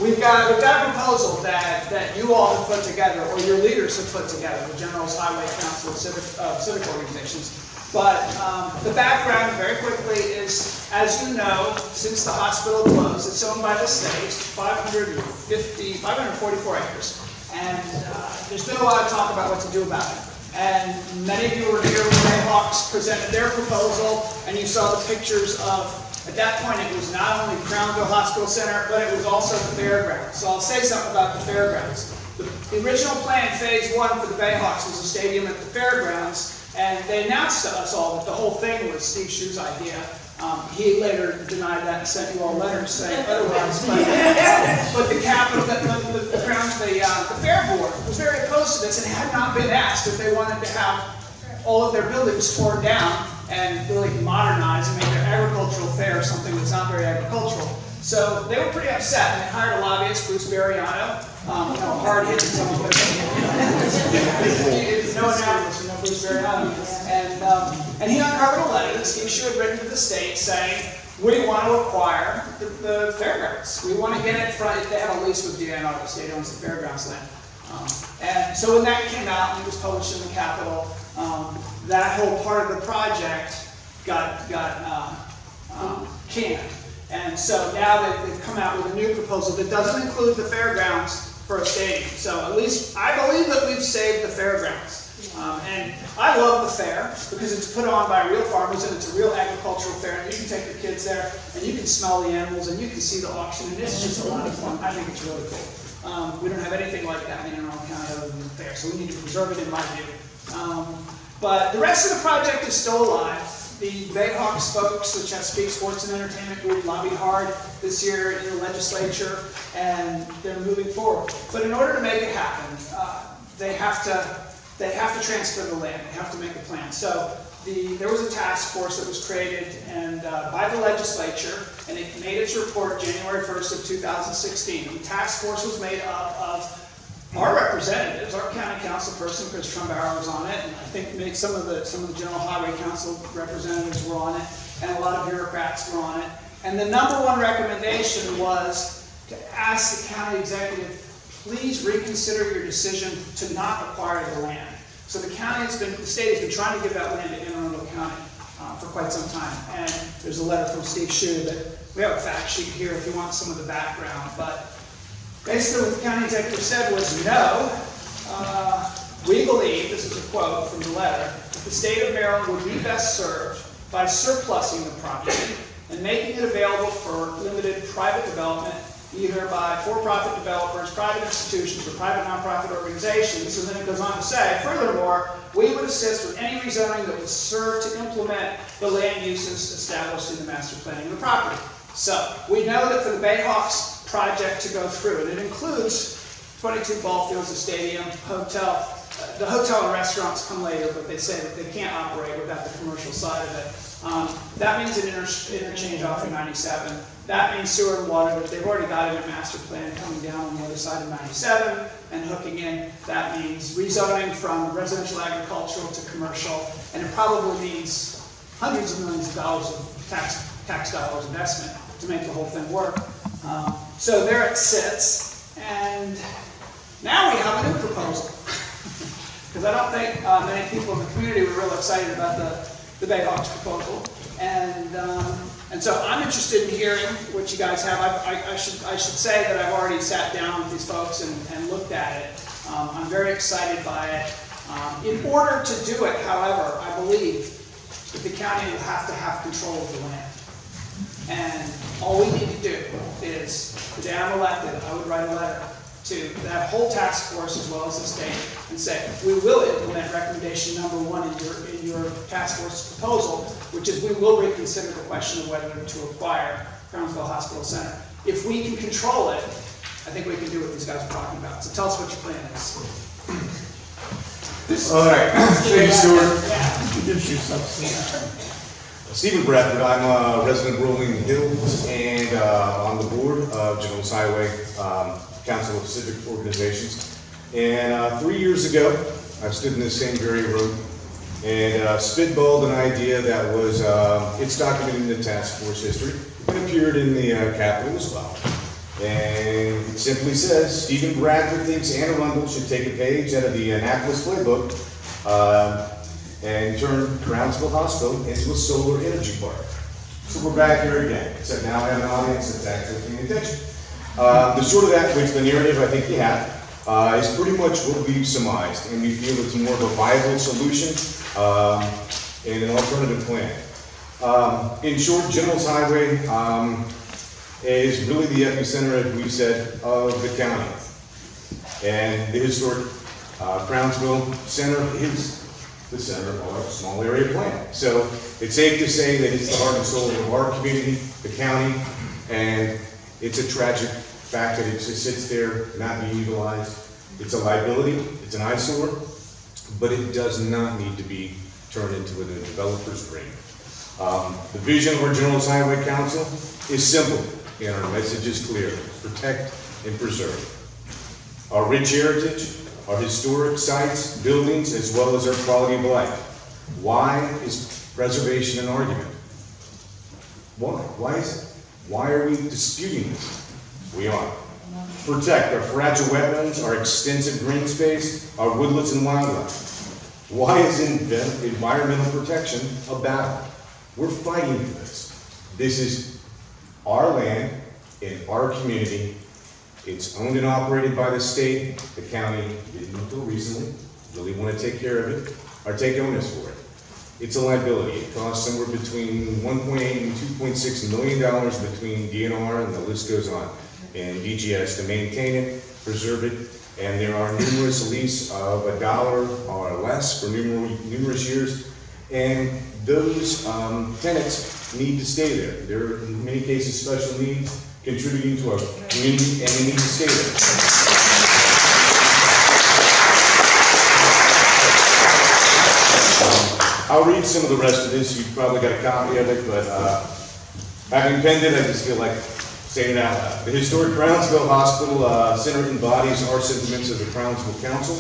We've got a proposal that you all have put together, or your leaders have put together, the General's Highway Council of civic organizations. But the background, very quickly, is, as you know, since the hospital closed, it's owned by the state, 544 acres. And there's been a lot of talk about what to do about it. And many of you were here when Bayhawks presented their proposal, and you saw the pictures of, at that point, it was not only Crownsville Hospital Center, but it was also the fairgrounds. So I'll say something about the fairgrounds. The original plan, phase 1 for the Bayhawks, was a stadium at the fairgrounds, and they announced to us all that the whole thing was Steve Shue's idea. He later denied that and sent you all letters saying otherwise. But the capital, the fair board was very opposed to this and had not been asked if they wanted to have all of their buildings torn down and really modernize and make their agricultural fair something that's not very agricultural. So they were pretty upset, and they hired a lobbyist, Bruce Mariano, hard-hitting someone, but no analysis, no Bruce Mariano. And he uncovered a letter that Steve Shue had written to the state saying, we want to acquire the fairgrounds. We want to get it front. They have a lease with DNR, the state owns the fairgrounds land. And so when that came out and it was published in the Capitol, that whole part of the project got canned. And so now they've come out with a new proposal that doesn't include the fairgrounds for a stadium. So at least I believe that we've saved the fairgrounds. And I love the fair because it's put on by real farmers and it's a real agricultural fair. And you can take your kids there and you can smell the animals and you can see the auction, and it's just a lot of fun. I think it's really cool. We don't have anything like that in Anne Arundel County other than the fair, so we need to preserve it in my view. But the rest of the project is still alive. The Bayhawks folks, the Chesapeake Sports and Entertainment Group, lobbied hard this year in the legislature, and they're moving forward. But in order to make it happen, they have to transfer the land. They have to make a plan. So there was a task force that was created by the legislature, and it made its report January 1st of 2016. The task force was made up of our representatives, our county council person, Chris Trumbauer, was on it, and I think maybe some of the General Highway Council representatives were on it, and a lot of bureaucrats were on it. And the #1 recommendation was to ask the county executive, please reconsider your decision to not acquire the land. So the state has been trying to give that land to Anne Arundel County for quite some time, and there's a letter from Steve Shue that we have a fact sheet here if you want some of the background, but basically what the county executive said was no. We believe, this is a quote from the letter, that the state of Maryland would be best served by surplusing the property and making it available for limited private development, either by for-profit developers, private institutions, or private nonprofit organizations. And then it goes on to say, furthermore, we would assist with any rezoning that would serve to implement the land uses established in the master planning of the property. So we know that for the Bayhawks project to go through, and it includes 22 ball fields, a stadium, hotel. The hotel and restaurants come later, but they say that they can't operate without the commercial side of it. That means an interchange off of 97. That means sewer and water, but they've already got it in master plan coming down on the other side of 97 and hooking in. That means rezoning from residential agricultural to commercial, and it probably means hundreds of millions of dollars of tax dollars investment to make the whole thing work. So there it sits, and now we have a new proposal. Because I don't think many people in the community were real excited about the Bayhawks proposal. And so I'm interested in hearing what you guys have. I should say that I've already sat down with these folks and looked at it. I'm very excited by it. In order to do it, however, I believe that the county will have to have control of the land. And all we need to do is, today I'm elected, I would write a letter to that whole task force as well as the state and say, we will implement recommendation number 1 in your task force proposal, which is we will reconsider the question of whether to acquire Crownsville Hospital Center. If we can control it, I think we can do what these guys are talking about. So tell us what your plan is. All right, thank you, Steuart. Introduce yourself. Stephen Bradford, I'm a resident of Rolling Hills and on the board of General Highway Council of Civic Organizations. And 3 years ago, I stood in this same very room and spitballed an idea that was, it's documented in the task force history and appeared in the Capitol as well. And it simply says, Stephen Bradford thinks Anne Arundel should take a page out of the Annapolis playbook and turn Crownsville Hospital into a solar energy park. So we're back here again, except now I have an audience that's actually paying attention. The short of that, which the narrative I think you have, is pretty much what we've surmised, and we feel it's more of a viable solution and an alternative plan. In short, General's Highway is really the epicenter, as we've said, of the county. And the historic Crownsville Center is the center of our small area plan. So it's safe to say that it's the heart and soul of our community, the county, and it's a tragic fact that it just sits there not being utilized. It's a liability, it's an eyesore, but it does not need to be turned into a developer's dream. The vision of our General Highway Council is simple, and our message is clear: protect and preserve our rich heritage, our historic sites, buildings, as well as our quality of life. Why is preservation an argument? Why? Why is it? Why are we disputing this? We are. Protect our fragile wetlands, our extensive green space, our woodlands and wildlife. Why is environmental protection a battle? We're fighting for this. This is our land in our community. It's owned and operated by the state. The county didn't until recently really want to take care of it or take onus for it. It's a liability. It costs somewhere between $1.8 and $2.6 million between DNR and the list goes on, and DGS to maintain it, preserve it, and there are numerous leases of $1 or less for numerous years, and those tenants need to stay there. They're in many cases special needs, contributing to our community, and they need to stay there. I'll read some of the rest of this. You've probably got a copy of it, but having penned it, I just feel like saying it out loud. The historic Crownsville Hospital Center embodies our sentiments as a Crownsville Council.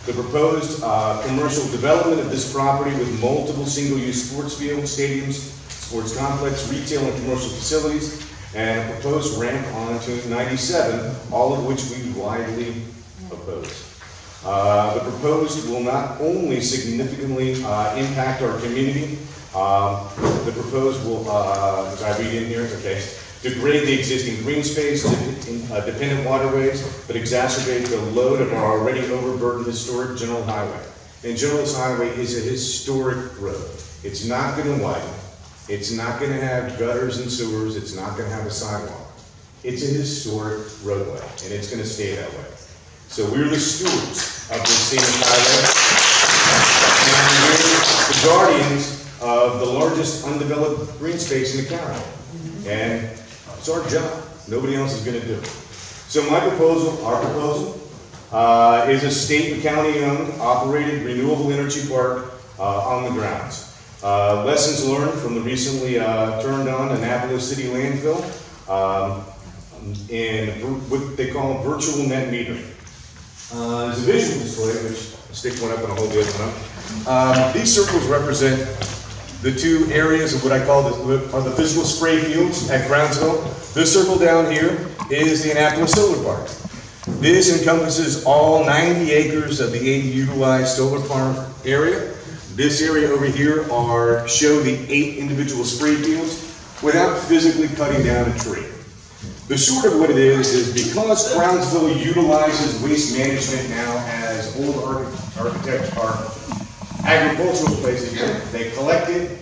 The proposed commercial development of this property with multiple single-use sports fields, stadiums, sports complex, retail and commercial facilities, and a proposed ramp onto 97, all of which we widely oppose. The proposed will not only significantly impact our community, The proposed will, as I read in here, okay, degrade the existing green space, dependent waterways, but exacerbate the load of our already overburdened historic General Highway. And General Highway is a historic road. It's not going to widen. It's not going to have gutters and sewers. It's not going to have a sidewalk. It's a historic roadway, and it's going to stay that way. So we're the stewards of this scenic highway, and we're the guardians of the largest undeveloped green space in the county. And it's our job. Nobody else is going to do it. So my proposal, our proposal, is a state and county-owned, operated renewable energy park on the grounds. Lessons learned from the recently turned on Annapolis City landfill, and what they call virtual net metering. There's a visual display, which I'll stick one up and I'll hold the other one up. These circles represent the two areas of what I call the physical spray fields at Crownsville. This circle down here is the Annapolis Solar Park. This encompasses all 90 acres of the 80 utilized solar farm area. This area over here show the 8 individual spray fields without physically cutting down a tree. The short of what it is because Crownsville utilizes waste management now as old architects are agricultural places. They collect it,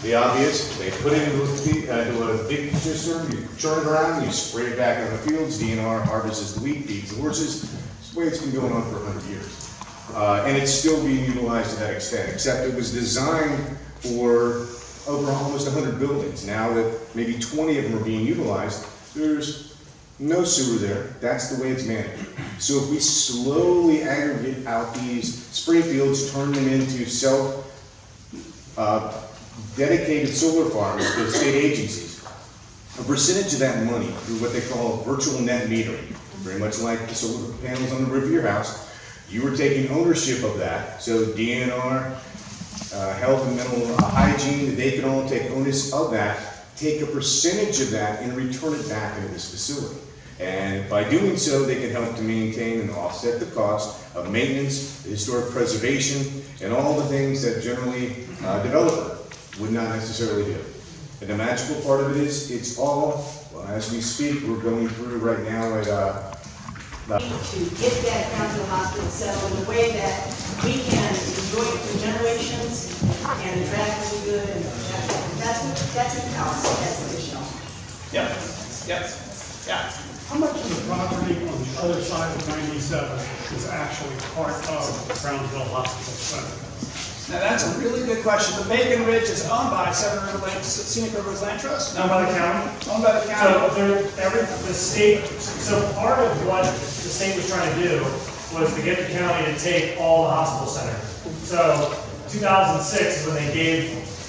the obvious, they put it into a big cistern, you churn it around, you spray it back on the fields, DNR harvests the wheat, feeds the horses. It's the way it's been going on for 100 years. And it's still being utilized to that extent, except it was designed for over almost 100 buildings. Now that maybe 20 of them are being utilized, there's no sewer there. That's the way it's managed. So if we slowly aggregate out these spray fields, turn them into dedicated solar farms to state agencies, a percentage of that money through what they call virtual net metering, very much like the solar panels on the roof of your house, you are taking ownership of that. So DNR, health and mental hygiene, they can all take onus of that, take a percentage of that and return it back into this facility. And by doing so, they can help to maintain and offset the cost of maintenance, historic preservation, and all the things that generally a developer would not necessarily do. And the magical part of it is, it's all, well, as we speak, we're going through right now at to get that Crownsville Hospital settled in a way that we can enjoy it for generations and the traffic will be good, and that's a cost, that's additional. Yeah. How much of the property on the other side of 97 is actually part of Crownsville Hospital Center? Now that's a really good question. The Bacon Ridge is owned by Scenic Rivers Land Trust. Owned by the county? Owned by the county. So part of what the state was trying to do was to get the county to take all the hospital center. So 2006 is when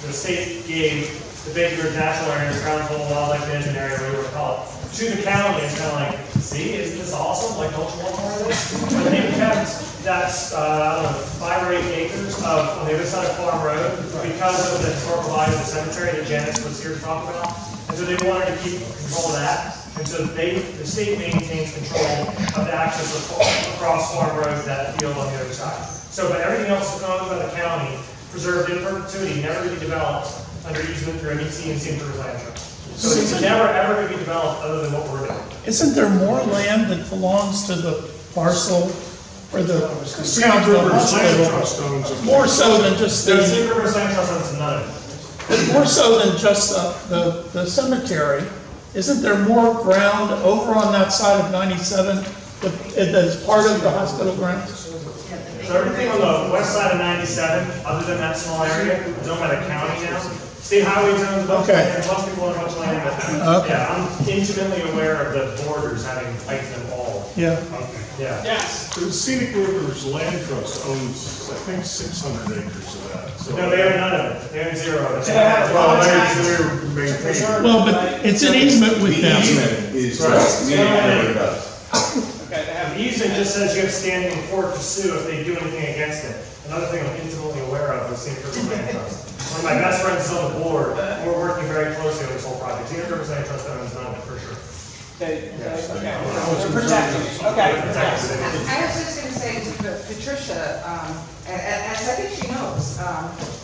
the state gave the Bacon Ridge National Area, the Crownsville Wildlife Management Area, whatever we call it, to the county. It's kind of like, see, isn't this awesome? Like, don't you want more of this? And they kept that's 5 or 8 acres on the other side of Farm Road because of the historical value of the cemetery that Janice was here to talk about. And so they wanted to keep control of that. And so the state maintains control of the access across Farm Road to that field on the other side. So, but everything else is owned by the county, preserved in perpetuity, never to be developed under easement through MEC and Scenic Rivers Land Trust. So it's never ever going to be developed other than what we're doing. Isn't there more land that belongs to the parcel or the Crownsville Hospital? More so than just the. Scenic Rivers Land Trust owns none of it. More so than just the cemetery. Isn't there more ground over on that side of 97 that's part of the hospital grounds? So everything on the west side of 97, other than that small area, is owned by the county now. State highways owns a bunch of land, most people own a bunch of land, but yeah, I'm intimately aware of the borders having height them all. Yeah. Okay. Yeah. Yes. The Scenic Rivers Land Trust owns, I think, 600 acres of that. So No, they own none of it. They own 0 of it. they're maintaining. Well, but it's an easement with them. The easement is Okay, they have The easement just says you have standing in court to sue if they do anything against it. Another thing I'm intimately aware of is Scenic Rivers Land Trust. One of my best friends is on the board, and we're working very closely on this whole project. Scenic Rivers Land Trust owns none of it, for sure. Okay. They're protected. Okay. I was just going to say to Patricia, as I think she knows,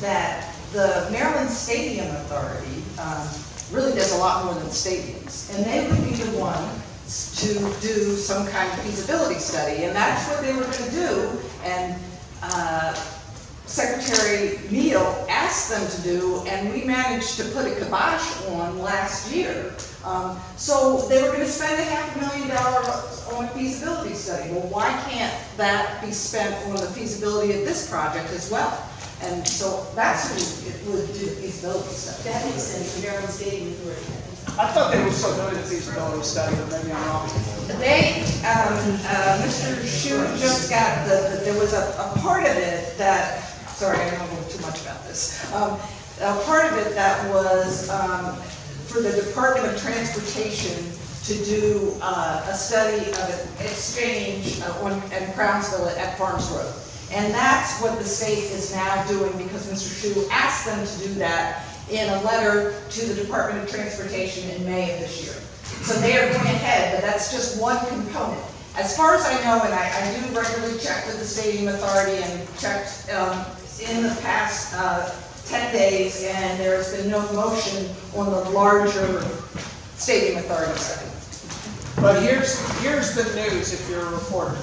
that the Maryland Stadium Authority really does a lot more than stadiums, and they would be the ones to do some kind of feasibility study, and that's what they were going to do. And Secretary Neal asked them to do, and we managed to put a kibosh on last year. So they were going to spend $500,000 on a feasibility study. Well, why can't that be spent on the feasibility of this project as well? And so that's who it would do the feasibility study. That makes sense, the Maryland Stadium Authority. I thought they were still doing the feasibility study, but maybe I'm wrong. They, Mr. Shu just got there was a part of it that, sorry, I don't know too much about this. A part of it that was for the Department of Transportation to do a study of an exchange in Crownsville at Farms Road. And that's what the state is now doing, because Mr. Shu asked them to do that in a letter to the Department of Transportation in May of this year. So they are going ahead, but that's just one component. As far as I know, and I do regularly check with the Stadium Authority and checked in the past 10 days, and there has been no motion on the larger Stadium Authority study. But here's the news if you're a reporter.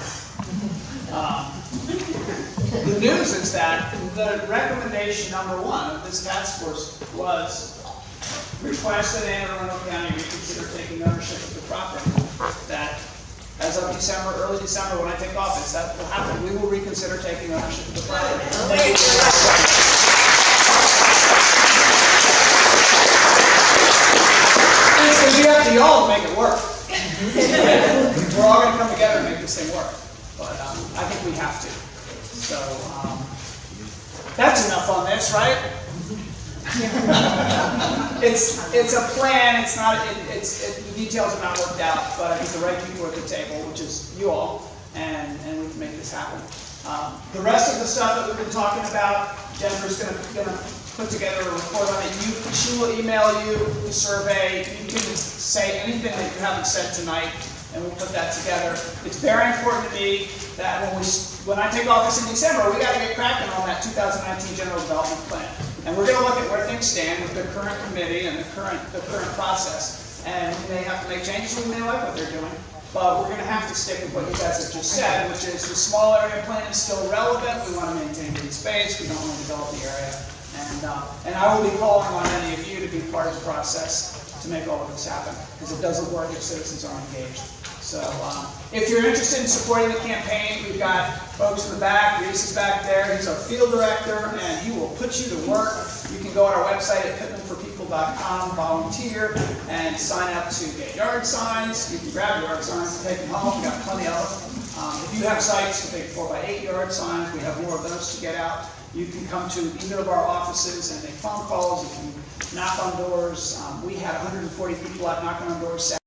The news is that the recommendation number 1 of this task force was request that Anne Arundel County reconsider taking ownership of the property. That as of December, early December, when I take office, that will happen. We will reconsider taking ownership of the property. It's going to be up to y'all to make it work. We're all going to come together and make this thing work. But I think we have to. So that's enough on this, right? It's a plan. It's not. The details are not worked out, but I think the right people are at the table, which is you all, and we can make this happen. The rest of the stuff that we've been talking about, Jennifer's going to put together a report on it. She will email you the survey. You can say anything that you haven't said tonight, and we'll put that together. It's very important to me that when I take office in December, we got to get cracking on that 2019 General Development Plan. And we're going to look at where things stand with the current committee and the current process. And we may have to make changes. We may like what they're doing. But we're going to have to stick with what you guys have just said, which is the small area plan is still relevant. We want to maintain green space. We don't want to develop the area. And I will be calling on any of you to be part of the process to make all of this happen, because it doesn't work if citizens aren't engaged. So if you're interested in supporting the campaign, we've got folks in the back. Reese is back there. He's our field director, and he will put you to work. You can go on our website at pittmanforpeople.com, volunteer, and sign up to get yard signs. You can grab yard signs and take them home. We've got plenty of them. If you have sites, the big 4x8 yard signs, we have more of those to get out. You can come to either of our offices and make phone calls. You can knock on doors. We had 140 people out knocking on doors Saturday.